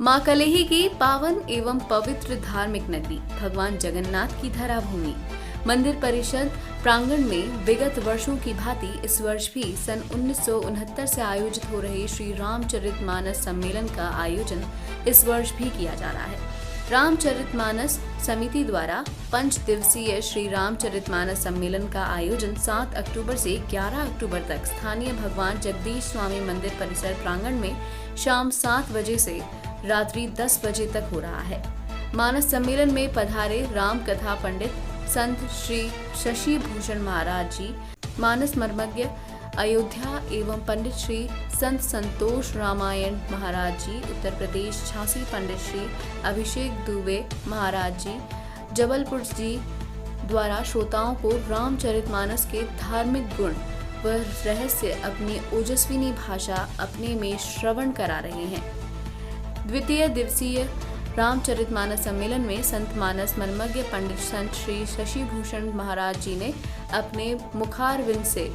मां कलेही की पावन एवं पवित्र धार्मिक नगरी भगवान जगन्नाथ की धराभूमि मंदिर परिषद प्रांगण में विगत वर्षों की भांति इस वर्ष भी सन 1969 से आयोजित हो रहे श्री रामचरितमानस सम्मेलन का आयोजन इस वर्ष भी किया जा रहा है। रामचरितमानस समिति द्वारा 5 दिवसीय श्री रामचरितमानस सम्मेलन का आयोजन 7 अक्टूबर से 11 अक्टूबर तक स्थानीय भगवान जगदीश स्वामी मंदिर परिसर प्रांगण में शाम 7 बजे से रात्रि 10 बजे तक हो रहा है। मानस सम्मेलन में पधारे राम कथा पंडित संत श्री शशि भूषण महाराज जी, मानस मर्मज्ञ अयोध्या एवं पंडित श्री संत संतोष रामायण महाराज जी, उत्तर प्रदेश झांसी पंडित श्री अभिषेक दुबे महाराज जी, जबलपुर जी द्वारा श्रोताओं को रामचरितमानस के धार्मिक गुण व रहस्य अपनी ओजस्विनी भाषा अपने में श्रवण करा रहे हैं। द्वितीय दिवसीय रामचरितमानस सम्मेलन में संत मानस मर्मज्ञ पंडित संत श्री शशि भूषण महाराज जी ने अपने मुखारविंद से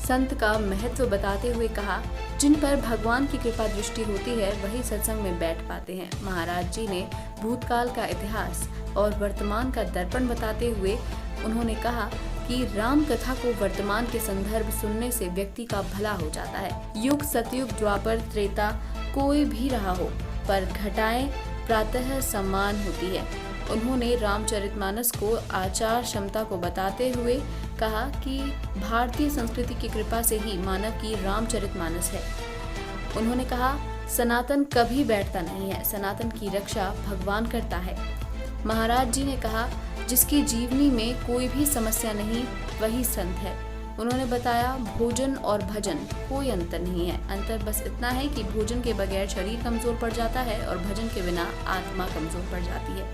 संत का महत्व बताते हुए कहा, जिन पर भगवान की कृपा दृष्टि होती है वही सत्संग में बैठ पाते हैं। महाराज जी ने भूतकाल का इतिहास और वर्तमान का दर्पण बताते हुए उन्होंने कहा कि राम कथा को वर्तमान के संदर्भ सुनने से व्यक्ति का भला हो जाता है। युग सतयुग द्वापर त्रेता कोई भी रहा हो पर घटाएं प्रातः सम्मान होती है। उन्होंने रामचरितमानस को आचार क्षमता को बताते हुए कहा कि भारतीय संस्कृति की कृपा से ही मानव की रामचरितमानस है। उन्होंने कहा, सनातन कभी बैठता नहीं है, सनातन की रक्षा भगवान करता है। महाराज जी ने कहा, जिसकी जीवनी में कोई भी समस्या नहीं वही संत है। उन्होंने बताया, भोजन और भजन कोई अंतर नहीं है, अंतर बस इतना है कि भोजन के बगैर शरीर कमजोर पड़ जाता है और भजन के बिना आत्मा कमजोर पड़ जाती है।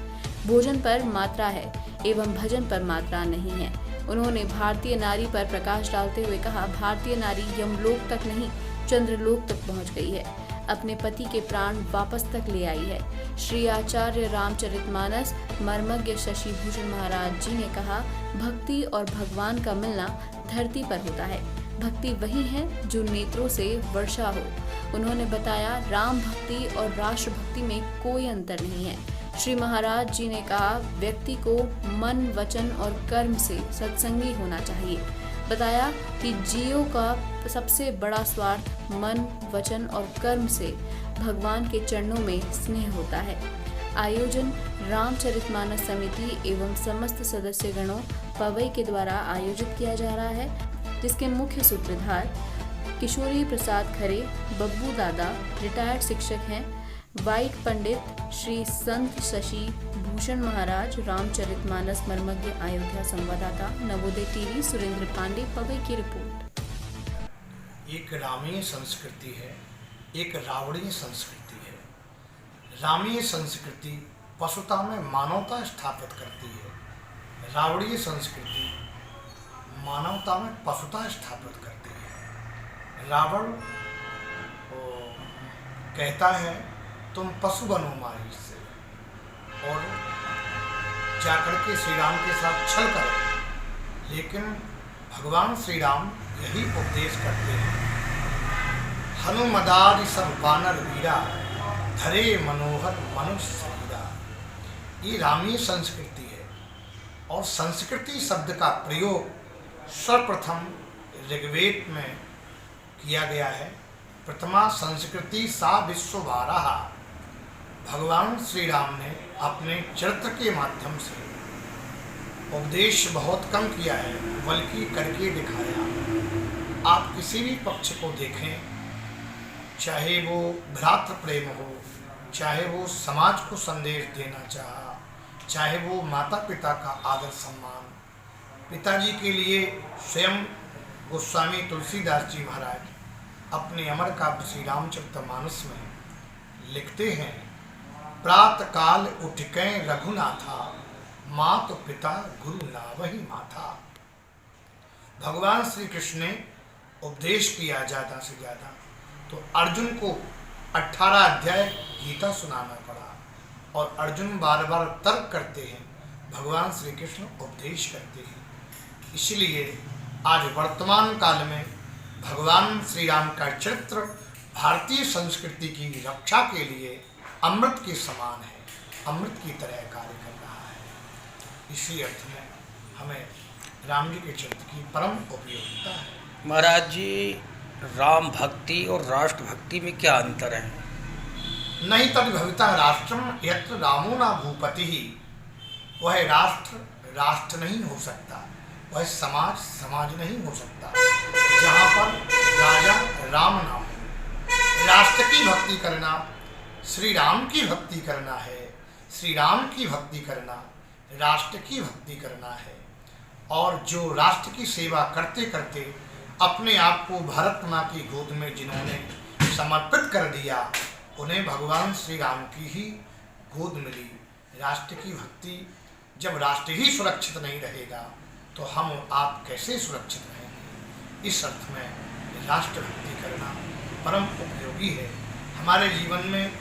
भोजन पर मात्रा है एवं भजन पर मात्रा नहीं है। उन्होंने भारतीय नारी पर प्रकाश डालते हुए कहा, भारतीय नारी यमलोक तक नहीं चंद्रलोक तक पहुंच गई है, अपने पति के प्राण वापस तक ले आई है। श्री आचार्य रामचरितमानस मर्मज्ञ शशि भूषण महाराज जी ने कहा, भक्ति और भगवान का मिलना धरती पर होता है। भक्ति वही है जो नेत्रों से वर्षा हो। उन्होंने बताया, राम भक्ति और राष्ट्र भक्ति में कोई अंतर नहीं है। श्री महाराज जी ने कहा, व्यक्ति को मन, वचन और कर्म से सत्संगी होना चाहिए। बताया कि जीवों का सबसे बड़ा स्वार्थ मन, वचन और कर्म से भगवान के चरणों में स्नेह होता है। आयोजन रामचरितमानस समिति एवं समस्त सदस्यगणों पवई के द्वारा आयोजित किया जा रहा है, जिसके मुख्य सूत्रधार किशोरी प्रसाद खरे, बब्बू दादा रिटायर्ड शिक्षक हैं, वाइट पंडित श्री संत शशि भूषण महाराज, रामचरितमानस मर्मज्ञ अयोध्या संवाददाता, नवोदय टीवी सुरेंद्र पांडे, पवई की रिपोर्ट। एक रामीय संस्कृति है, एक रावणीय संस्कृति है। रामीय संस्कृति पशुता में मानवता स्थापित करती है, रावणीय संस्कृति मानवता में पशुता स्थापित करती है। रावण कहता है, तुम पशु बनो माही से, और जाकर के श्री राम के साथ छल करो। लेकिन भगवान श्री राम यही उपदेश करते हैं, हनुमदारी सब बानर वीरा, धरे मनोहर मनुष्य शरीरा। ये रामीय संस्कृति है। और संस्कृति शब्द का प्रयोग सर्वप्रथम ऋग्वेद में किया गया है। प्रथमा संस्कृति सा विश्वभारः। भगवान श्री राम ने अपने चरित्र के माध्यम से उपदेश बहुत कम किया है, बल्कि करके दिखाया। आप किसी भी पक्ष को देखें, चाहे वो भ्रातृ प्रेम हो, चाहे वो समाज को संदेश देना चाहा, चाहे वो माता पिता का आदर सम्मान। पिताजी के लिए स्वयं गोस्वामी तुलसीदास जी महाराज अपने अमर काव्य श्री रामचरितमानस में लिखते हैं, प्रात काल उठकें रघुनाथा, मात पिता गुरु नावहि माथा। भगवान श्री कृष्ण ने उपदेश किया ज़्यादा से ज़्यादा, तो अर्जुन को 18 अध्याय गीता सुनाना पड़ा। और अर्जुन बार बार तर्क करते हैं, भगवान श्री कृष्ण उपदेश करते हैं। इसलिए आज वर्तमान काल में भगवान श्री राम का चरित्र भारतीय संस्कृति की रक्षा के लिए अमृत के समान है, अमृत की तरह कार्य कर रहा है। इसी अर्थ में हमें राम जी के चरित्र की परम उपयोगिता है। महाराज जी, राम भक्ति और राष्ट्र भक्ति में क्या अंतर है? नहीं तद भविता राष्ट्रम यत्र रामो ना भूपति ही। वह राष्ट्र राष्ट्र नहीं हो सकता, वह समाज समाज नहीं हो सकता जहाँ पर राजा राम ना हो। राष्ट्र की भक्ति करना श्री राम की भक्ति करना है, श्री राम की भक्ति करना राष्ट्र की भक्ति करना है। और जो राष्ट्र की सेवा करते करते अपने आप को भारत माँ की गोद में जिन्होंने समर्पित कर दिया, उन्हें भगवान श्री राम की ही गोद मिली। राष्ट्र की भक्ति, जब राष्ट्र ही सुरक्षित नहीं रहेगा तो हम आप कैसे सुरक्षित रहेंगे। इस अर्थ में राष्ट्र भक्ति करना परम उपयोगी है। हमारे जीवन में